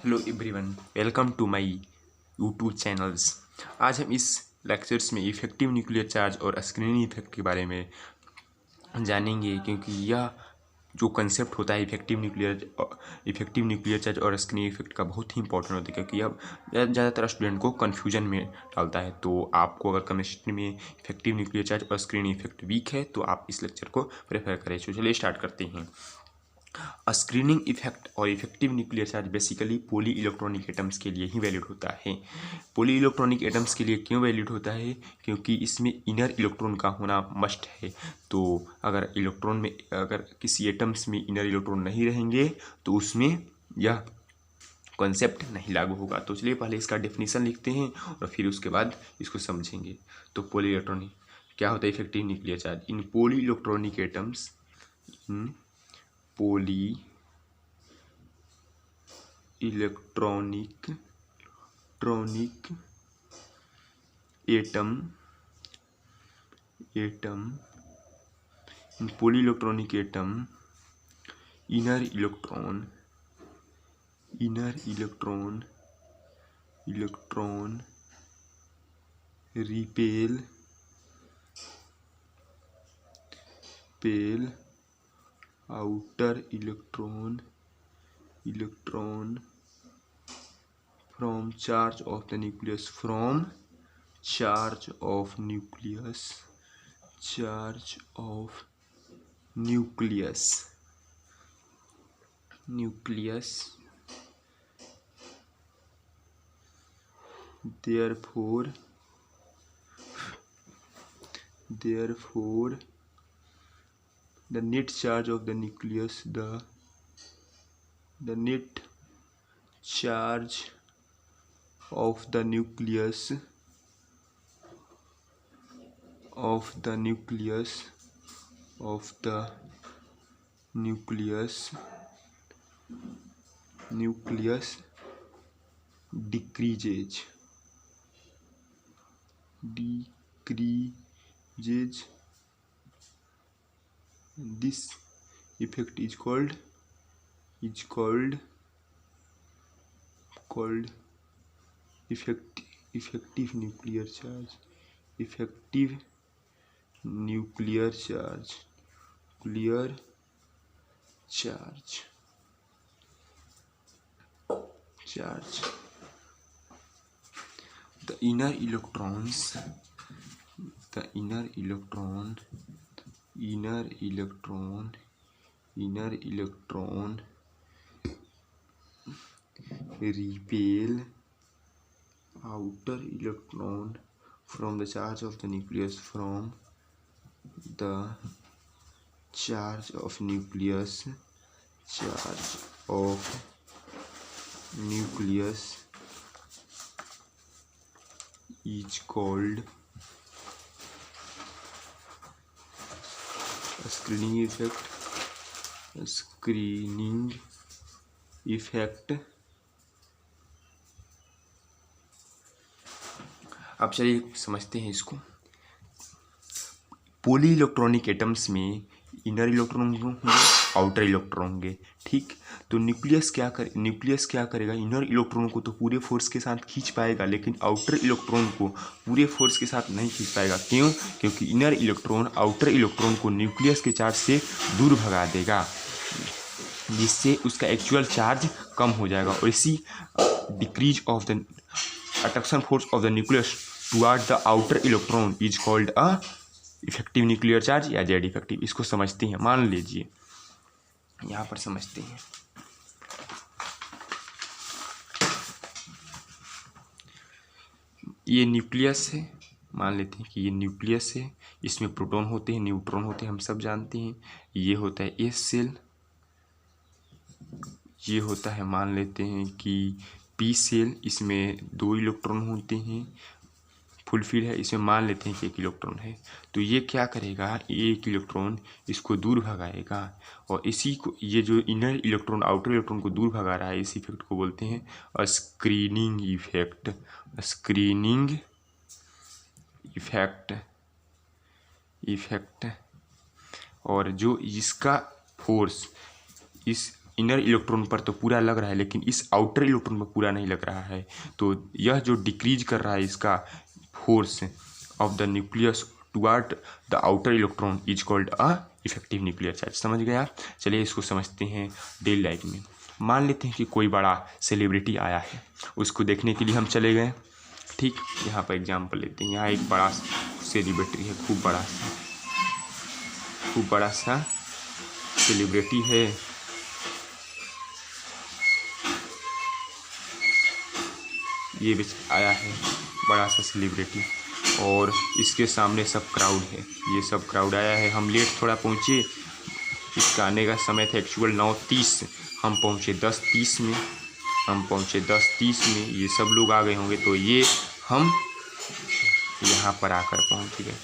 Hello everyone, welcome to my YouTube channels. आज हम इस लेक्चर्स में इफेक्टिव न्यूक्लियर चार्ज और स्क्रीनिंग इफेक्ट के बारे में जानेंगे, क्योंकि यह जो कंसेप्ट होता है इफेक्टिव न्यूक्लियर चार्ज और स्क्रीनिंग इफेक्ट का बहुत ही इंपॉर्टेंट होता है, क्योंकि यह ज़्यादातर स्टूडेंट को कन्फ्यूजन में डालता है। तो आपको अगर केमिस्ट्री में इफेक्टिव न्यूक्लियर चार्ज और स्क्रीनिंग इफेक्ट वीक है तो आप इस लेक्चर को प्रेफर करें। तो चलिए स्टार्ट करते हैं। स्क्रीनिंग इफेक्ट और effective nuclear charge basically poly electronic atoms के लिए ही वैलिड होता है। पॉली इलेक्ट्रॉनिक एटम्स के लिए क्यों वैलिड होता है? क्योंकि इसमें इनर इलेक्ट्रॉन का होना मस्ट है। तो अगर किसी एटम्स में इनर इलेक्ट्रॉन नहीं रहेंगे तो उसमें यह कॉन्सेप्ट नहीं लागू होगा। तो चलिए पहले इसका डेफिनेशन लिखते हैं और फिर उसके बाद इसको समझेंगे। तो पॉली इलेक्ट्रॉनिक क्या होता है? Effective nuclear charge in poly electronic atoms, poly electronic atom in poly electronic atom inner electron repel outer electron from charge of the nucleus therefore the net charge of the nucleus the net charge of the nucleus decreases. This effect is called effective nuclear charge. The inner electron repel outer electron from the charge of the nucleus is called screening effect. अब चलिए समझते हैं इसको। Poly electronic atoms में inner electron होंगे, outer electron होंगे, ठीक। तो न्यूक्लियस क्या करेगा? इनर इलेक्ट्रॉन को तो पूरे फोर्स के साथ खींच पाएगा, लेकिन आउटर इलेक्ट्रॉन को पूरे फोर्स के साथ नहीं खींच पाएगा। क्यों? क्योंकि इनर इलेक्ट्रॉन आउटर इलेक्ट्रॉन को न्यूक्लियस के चार्ज से दूर भगा देगा, जिससे उसका एक्चुअल चार्ज कम हो जाएगा। और इसी decrease of the attraction force of the nucleus toward the outer electron is called a effective nuclear charge या जेड इफेक्टिव। इसको समझते हैं। मान लीजिए यहाँ पर समझते हैं। ये न्यूक्लियस है, मान लेते हैं कि ये न्यूक्लियस है। इसमें प्रोटॉन होते हैं, न्यूट्रॉन होते हैं, हम सब जानते हैं। ये होता है एस सेल, ये होता है मान लेते हैं कि पी सेल। इसमें 2 इलेक्ट्रॉन होते हैं, फुलफिल है। इसमें मान लेते हैं कि 1 इलेक्ट्रॉन है। तो ये क्या करेगा? 1 इलेक्ट्रॉन इसको दूर भगाएगा, और इसी को, ये जो इनर इलेक्ट्रॉन आउटर इलेक्ट्रॉन को दूर भगा रहा है, इस इफेक्ट को बोलते हैं स्क्रीनिंग इफेक्ट। और जो इसका फोर्स, इस इनर इलेक्ट्रॉन पर तो पूरा लग रहा है, लेकिन इस आउटर इलेक्ट्रॉन पर पूरा नहीं लग रहा है। तो यह जो डिक्रीज कर रहा है इसका force of the nucleus toward the outer electron is called a effective nuclear charge. समझ गए आप? चलिए इसको समझते हैं डेली लाइफ में। मान लेते हैं कि कोई बड़ा सेलिब्रिटी आया है, उसको देखने के लिए हम चले गए। ठीक, यहाँ पर एग्जाम्पल लेते हैं। यहाँ एक बड़ा सेलिब्रिटी है, खूब बड़ा सा सेलिब्रिटी है। ये भी आया है बड़ा सा सेलिब्रिटी, और इसके सामने सब क्राउड है। ये सब क्राउड आया है। हम लेट थोड़ा पहुँचे, इसका आने का समय था एक्चुअल 9:30, हम पहुँचे 10:30 में। ये सब लोग आ गए होंगे, तो ये हम यहाँ पर आकर पहुँच गए।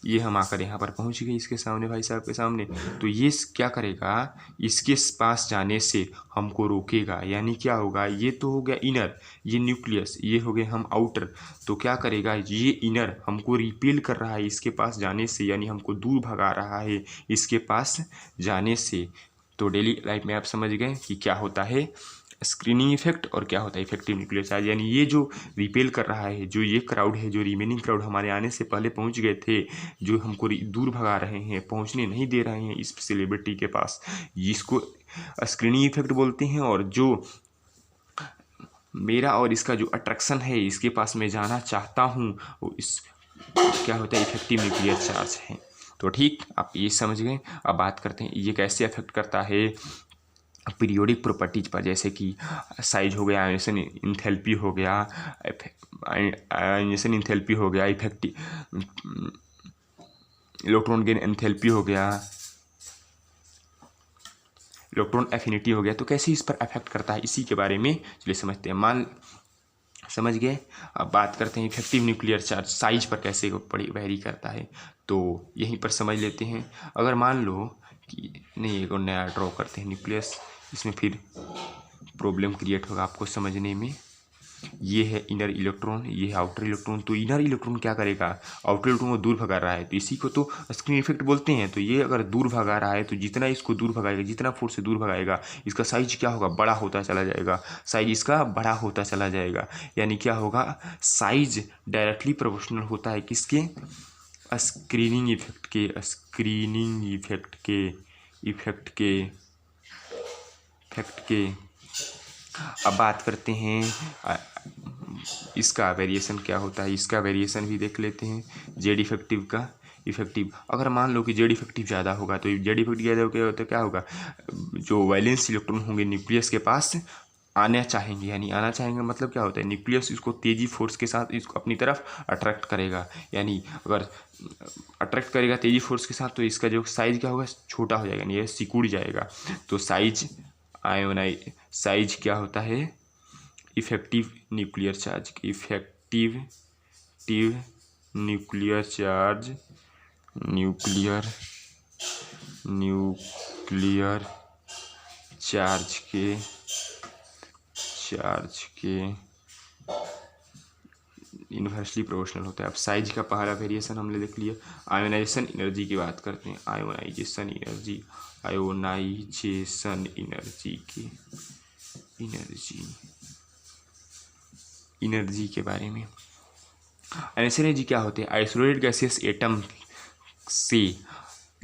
ये हम आकर यहाँ पर पहुँच गए इसके सामने, भाई साहब के सामने। तो ये क्या करेगा, इसके पास जाने से हमको रोकेगा। यानी क्या होगा, ये तो हो गया इनर, ये न्यूक्लियस, ये हो गए हम आउटर। तो क्या करेगा, ये इनर हमको रिपेल कर रहा है इसके पास जाने से, यानी हमको दूर भगा रहा है इसके पास जाने से। तो डेली लाइफ में आप समझ गए कि क्या होता है स्क्रीनिंग इफेक्ट और क्या होता है इफेक्टिव न्यूक्लियर चार्ज। यानी ये जो रिपेल कर रहा है, जो ये क्राउड है, जो रिमेनिंग क्राउड हमारे आने से पहले पहुंच गए थे, जो हमको दूर भगा रहे हैं, पहुंचने नहीं दे रहे हैं इस सेलिब्रिटी के पास, इसको स्क्रीनिंग इफेक्ट बोलते हैं। और जो मेरा और इसका जो अट्रैक्शन है, इसके पास मैं जाना चाहता हूँ, वो इस क्या होता है इफेक्टिव न्यूक्लियर चार्ज है। तो ठीक, आप ये समझ गए। अब बात करते हैं ये कैसे अफेक्ट करता है पीरियोडिक प्रॉपर्टीज पर, जैसे कि साइज हो गया, आयनेशन इंथैल्पी हो गया, इफेक्टिव इलेक्ट्रॉन गेन एंथैल्पी हो गया, इलेक्ट्रॉन एफिनिटी हो गया। तो कैसे इस पर अफेक्ट करता है, इसी के बारे में चलिए समझते हैं। समझ गए। अब बात करते हैं इफेक्टिव न्यूक्लियर चार्ज साइज पर कैसे वेरी करता है, तो यहीं पर समझ लेते हैं। अगर मान लो कि नहीं, एक और नया ड्रॉ करते हैं न्यूक्लियस, इसमें फिर प्रॉब्लम क्रिएट होगा आपको समझने में। ये है इनर इलेक्ट्रॉन, ये है आउटर इलेक्ट्रॉन। तो इनर इलेक्ट्रॉन क्या करेगा, आउटर इलेक्ट्रॉन को दूर भगा रहा है, तो इसी को तो स्क्रीन इफेक्ट बोलते हैं। तो ये अगर दूर भगा रहा है, तो जितना इसको दूर भगाएगा, जितना फोर्स से दूर भगाएगा, इसका साइज क्या होगा, बड़ा होता चला जाएगा। साइज इसका बड़ा होता चला जाएगा। यानी क्या होगा, साइज डायरेक्टली प्रोपोर्शनल होता है किसके, स्क्रीनिंग इफेक्ट के। अब बात करते हैं इसका वेरिएशन क्या होता है, इसका वेरिएशन भी देख लेते हैं। जेड इफेक्टिव का इफेक्टिव, अगर मान लो कि जेड इफेक्टिव ज़्यादा होगा, तो जेड इफेक्टिव ज़्यादा होगा तो क्या होगा, जो वैलेंस इलेक्ट्रॉन होंगे न्यूक्लियस के पास आना चाहेंगे। यानी आना चाहेंगे मतलब क्या होता है, न्यूक्लियस इसको तेजी फोर्स के साथ इसको अपनी तरफ अट्रैक्ट करेगा। यानी अगर अट्रैक्ट करेगा तेजी फोर्स के साथ, तो इसका जो साइज क्या होगा, छोटा हो जाएगा, यानी ये सिकुड़ जाएगा। तो साइज क्या होता है इफेक्टिव न्यूक्लियर चार्ज के इन्वर्सली प्रोपोर्शनल होता है। अब साइज का पहला वेरिएशन हमने देख लिया। आयोनाइजेशन एनर्जी की बात करते हैं। आयोनाइजेशन एनर्जी के बारे में। आयोनाइजेशन एनर्जी क्या होते हैं, आइसोलेटेड गैसियस एटम से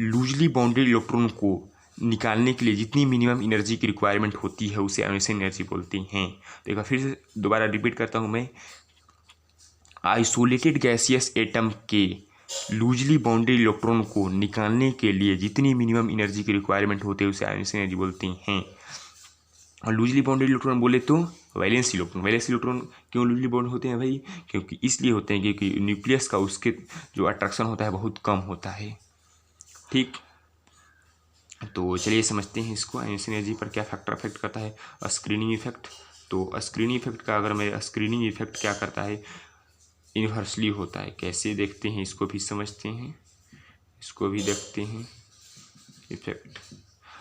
लूजली बाउंडेड इलेक्ट्रॉन को निकालने के लिए जितनी मिनिमम एनर्जी की रिक्वायरमेंट होती है, उसे आयोनाइजेशन एनर्जी बोलते हैं। तो एक बार फिर से दोबारा रिपीट करता हूँ मैं, आइसोलेटेड गैसियस एटम के लूजली बाउंडेड इलेक्ट्रॉन को निकालने के लिए जितनी मिनिमम एनर्जी की रिक्वायरमेंट होती है, उसे आयोनाइजेशन एनर्जी बोलते हैं। और लूजली बाउंडेड इलेक्ट्रॉन बोले तो वैलेंस इलेक्ट्रॉन क्यों लूजली बाउंड होते हैं भाई, क्योंकि इसलिए होते हैं क्योंकि न्यूक्लियस का उसके जो अट्रैक्शन होता है बहुत कम होता है। ठीक, तो चलिए समझते हैं इसको, आयोनाइजेशन एनर्जी पर क्या फैक्टर अफेक्ट करता है। स्क्रीनिंग इफेक्ट, तो स्क्रीनिंग इफेक्ट का अगर मैं स्क्रीनिंग इफेक्ट क्या करता है, इन्वर्सली होता है। कैसे देखते हैं, इसको भी समझते हैं, इसको भी देखते हैं इफेक्ट।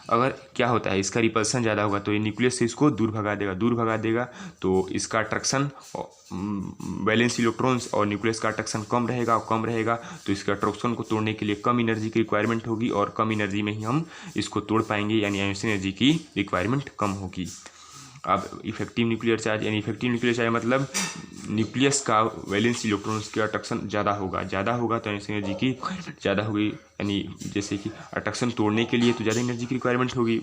अगर क्या होता है इसका रिपल्सन ज़्यादा होगा तो ये न्यूक्लियस से इसको दूर भगा देगा तो इसका अट्रैक्शन वैलेंस इलेक्ट्रॉन्स और न्यूक्लियस का अट्रैक्शन कम रहेगा तो इसके अट्रैक्शन को तोड़ने के लिए कम एनर्जी की रिक्वायरमेंट होगी और कम एनर्जी में ही हम इसको तोड़ पाएंगे, यानी आयोनिक एनर्जी की रिक्वायरमेंट कम होगी। अब इफेक्टिव न्यूक्लियर चार्ज, यानी इफेक्टिव न्यूक्लियर चार्ज मतलब न्यूक्लियस का वैलेंस इलेक्ट्रॉन्स के अट्रैक्शन ज़्यादा होगा तो एनर्जी की ज़्यादा होगी, यानी जैसे कि अट्रैक्शन तोड़ने के लिए तो ज़्यादा एनर्जी की रिक्वायरमेंट होगी।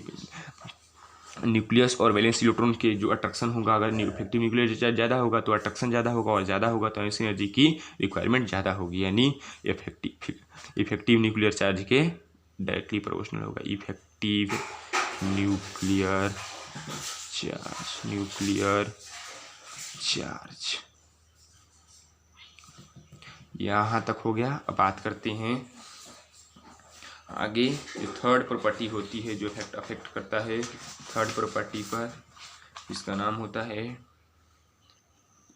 न्यूक्लियस और वैलेंस इलेक्ट्रॉन के जो अट्रैक्शन होगा, अगर इफेक्टिव न्यूक्लियर चार्ज ज़्यादा होगा तो अट्रैक्शन ज़्यादा होगा और ज़्यादा होगा तो एनर्जी की रिक्वायरमेंट ज़्यादा होगी, यानी इफेक्टिव न्यूक्लियर चार्ज के डायरेक्टली प्रोपोर्शनल होगा। इफेक्टिव न्यूक्लियर चार्ज यहाँ तक हो गया। अब बात करते हैं आगे जो थर्ड प्रॉपर्टी होती है जो अफेक्ट करता है थर्ड प्रॉपर्टी पर, इसका नाम होता है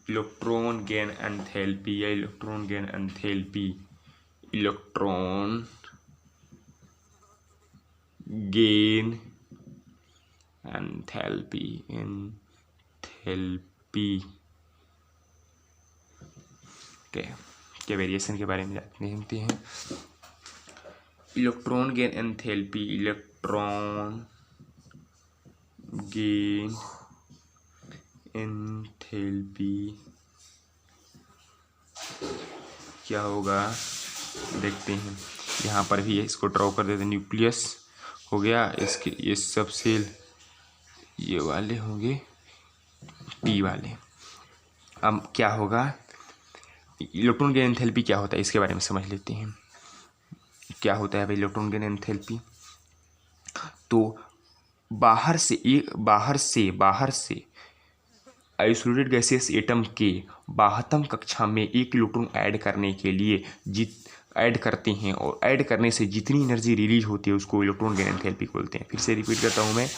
इलेक्ट्रॉन गेन एंथैल्पी या electron gain enthalpy. Electron gain enthalpy के वेरिएशन के बारे में जानते हैं। Electron gain enthalpy, electron gain enthalpy क्या होगा देखते हैं। यहाँ पर भी इसको ड्रॉ कर देते हैं। न्यूक्लियस हो गया, इसके ये सब सेल ये वाले होंगे पी वाले। अब क्या होगा, इलेक्ट्रॉन गेन एंथैल्पी क्या होता है इसके बारे में समझ लेते हैं। क्या होता है भाई इलेक्ट्रॉन गेन एंथैल्पी? तो बाहर से आइसोलेटेड गैसियस एटम के बाह्यतम कक्षा में एक इलेक्ट्रॉन ऐड करने के लिए ऐड करते हैं और ऐड करने से जितनी एनर्जी रिलीज होती है उसको इलेक्ट्रॉन गेन एंथैल्पी बोलते हैं। फिर से रिपीट करता हूँ मैं,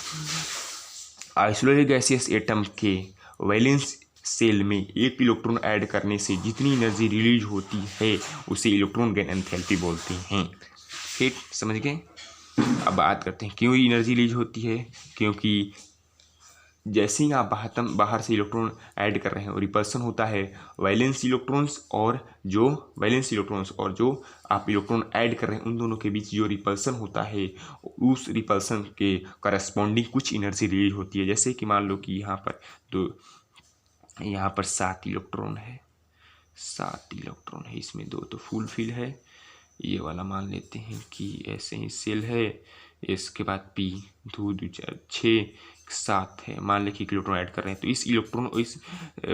आइसोलेटेड गैसियस एटम के वैलेंस सेल में एक इलेक्ट्रॉन ऐड करने से जितनी एनर्जी रिलीज होती है उसे इलेक्ट्रॉन गेन एंथैल्पी बोलते हैं। ठीक समझ गए? अब बात करते हैं क्यों एनर्जी रिलीज होती है। क्योंकि जैसे ही आप बाहर से इलेक्ट्रॉन ऐड कर रहे हैं और रिपल्सन होता है वैलेंस इलेक्ट्रॉन्स और जो आप इलेक्ट्रॉन ऐड कर रहे हैं उन दोनों के बीच जो रिपल्सन होता है उस रिपल्सन के करस्पॉन्डिंग कुछ एनर्जी रिलीज होती है। जैसे कि मान लो कि यहाँ पर 7 इलेक्ट्रॉन है, इसमें 2 तो फुल फिल है। ये वाला मान लेते हैं कि ऐसे ही सेल है, इसके बाद पी 2 2 4 6 7 है। मान लें कि इलेक्ट्रॉन ऐड कर रहे हैं तो इस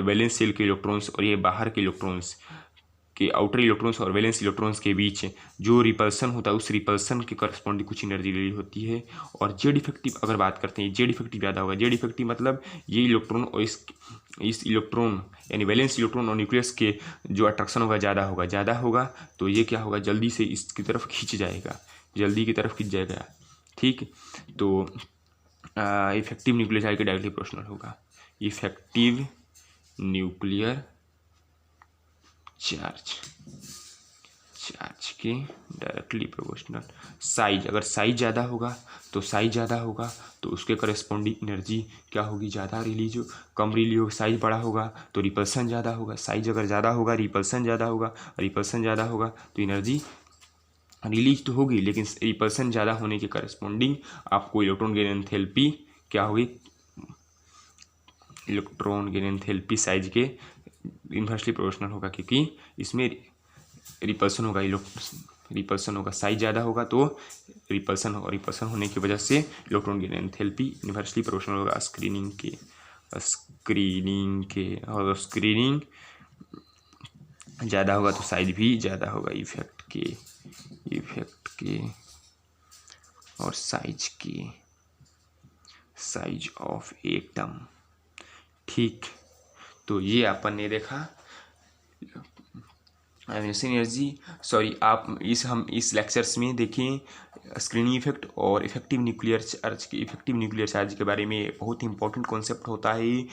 वैलेंस सेल के इलेक्ट्रॉन्स और ये बाहर के इलेक्ट्रॉन्स के आउटर इलेक्ट्रॉन्स और वैलेंस इलेक्ट्रॉन्स के बीच जो रिपल्सन होता है उस रिपल्सन के करस्पॉन्डिंग कुछ एनर्जी रिलीज होती है। और जेड इफेक्टिव अगर बात करते हैं, जेड इफेक्टिव ज़्यादा होगा। जेड इफेक्टिव मतलब ये इलेक्ट्रॉन और इस इलेक्ट्रॉन यानी वैलेंस इलेक्ट्रॉन और न्यूक्लियस के जो अट्रैक्शन होगा ज़्यादा होगा तो ये क्या होगा, जल्दी से इसकी तरफ खींच जाएगा। ठीक, तो इफेक्टिव न्यूक्लियर चार्ज के डायरेक्टली प्रोपोर्शनल होगा। इफेक्टिव न्यूक्लियर चार्ज के डायरेक्टली प्रोपोर्शनल। साइज, अगर साइज ज़्यादा होगा तो उसके करस्पॉन्डिंग एनर्जी क्या होगी, ज़्यादा रिलीज हो। कम रिलीज होगा, साइज बड़ा होगा तो रिपल्सन ज़्यादा होगा। साइज अगर ज़्यादा होगा रिपल्सन ज़्यादा होगा तो एनर्जी रिलीज तो होगी लेकिन रिपल्सन ज़्यादा होने के करस्पॉन्डिंग आपको इलेक्ट्रॉन गेन एंथैल्पी क्या होगी, इलेक्ट्रॉन गेन एंथैल्पी साइज के इन्वर्सली प्रोपोर्शनल होगा क्योंकि इसमें रिपल्सन होगा। साइज ज़्यादा होगा तो रिपल्सन होने की वजह से electron gain enthalpy inversely proportional होगा। स्क्रीनिंग ज़्यादा होगा तो साइज भी ज़्यादा होगा। इफेक्ट के और साइज ऑफ एटम। ठीक, तो ये अपन ने देखा एनर्जी। आप इस लेक्चर्स में देखें स्क्रीनिंग इफेक्ट और इफेक्टिव न्यूक्लियर चार्ज के बारे में। बहुत इंपॉर्टेंट कॉन्सेप्ट होता है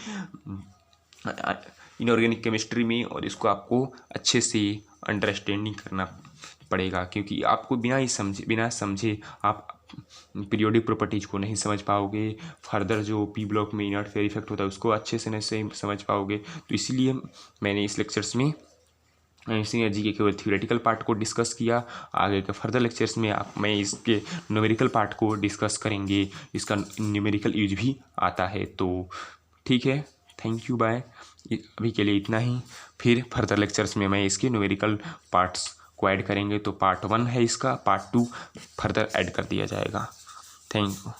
इनऑर्गेनिक केमिस्ट्री में और इसको आपको अच्छे से अंडरस्टैंडिंग करना पड़ेगा क्योंकि आपको बिना समझे आप पीरियोडिक प्रॉपर्टीज को नहीं समझ पाओगे, फर्दर जो पी ब्लॉक में इनर्ट फेयर इफेक्ट होता है उसको अच्छे से नहीं समझ पाओगे। तो इसीलिए मैंने इस लेक्चर्स में एनर्जी के केवल थ्योरेटिकल पार्ट को डिस्कस किया। आगे के फर्दर लेक्चर्स में मैं इसके न्यूमेरिकल पार्ट को डिस्कस करेंगे, इसका न्यूमेरिकल यूज भी आता है। तो ठीक है, थैंक यू, बाय। अभी के लिए इतना ही, फिर फर्दर लेक्चर्स में मैं इसके न्यूमेरिकल पार्ट्स को ऐड करेंगे। तो पार्ट 1 है इसका, पार्ट 2 फर्दर ऐड कर दिया जाएगा। Thank you.